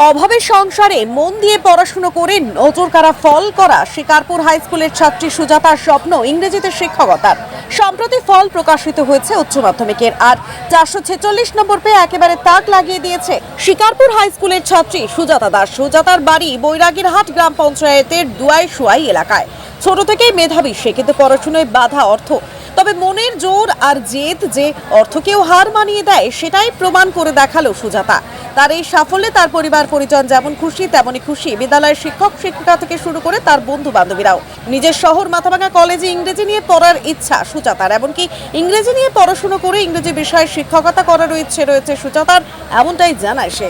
অভাবের সংসারে মন দিয়ে পড়াশোনা করে নজর কাড়া ফল করা শিকারপুর হাই স্কুলের ছাত্রী সুজাতার স্বপ্ন ইংরেজিতে শিক্ষকতার। সম্প্রতি ফল প্রকাশিত হয়েছে উচ্চ মাধ্যমিকের, আর 446 নম্বর পেয়ে একেবারে তাক লাগিয়ে দিয়েছে শিকারপুর হাই স্কুলের ছাত্রী সুজাতা দাস। সুজাতার বাড়ি বৈরাগীরহাট গ্রাম পঞ্চায়েতের দুয়াইশুয়াই এলাকায়। ছোট থেকেই মেধাবী সে, কিন্তু পড়াশোনায় বাধা অর্থ। তবে মনের জোর আর জেদ যে অর্থকেও হার মানিয়ে দেয়, সেটাই প্রমাণ করে দেখালো সুজাতা। তার এই সাফল্যে তার পরিবার পরিজন যেমন খুশি তেমনই খুশি বিদ্যালয়ের শিক্ষক শিক্ষিকা থেকে শুরু করে তার বন্ধু বান্ধবীরাও। নিজের শহর মাথাভাঙা কলেজে ইংরেজি নিয়ে পড়ার ইচ্ছা সুজাতার, এমনকি ইংরেজি নিয়ে পড়াশোনা করে ইংরেজি বিষয়ে শিক্ষকতা করারও ইচ্ছে রয়েছে সুজাতার, এমনটাই জানায় সে।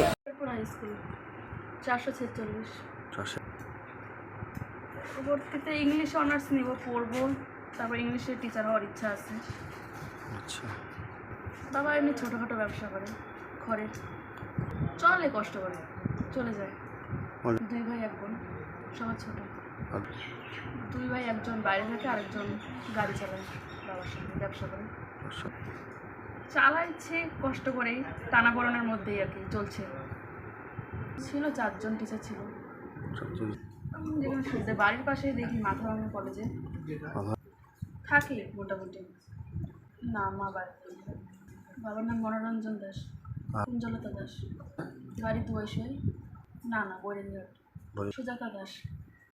High school 446। পরবর্তীতে ইংলিশ অনার্স নিব, পড়বো, তারপর ইংলিশের টিচার হওয়ার ইচ্ছা আছে। আচ্ছা, বাবা এমনি ছোটোখাটো ব্যবসা করে, ঘরে চলে, কষ্ট করে চলে যায়। দুই ভাই এক বোন, সবার ছোটো। দুই ভাই, একজন বাইরে থাকে, আরেকজন গাড়ি চালায়, বাবার সঙ্গে ব্যবসা করে। চালাইছে কষ্ট করেই, টানাপোড়েনের মধ্যেই আর কি চলছে। ছিল 4 জন টিচার ছিল, যেখানে শুনতে বাড়ির পাশেই দেখি মাথাভাঙা কলেজে থাকি মোটামুটি। না, মা বাড়িতে। বাবার নাম মনোরঞ্জন দাস, কুঞ্জলতা দাস, বাড়ি দুয়াইশুয়াই। না, বৈরাগীরহাট। সুজাতা দাস।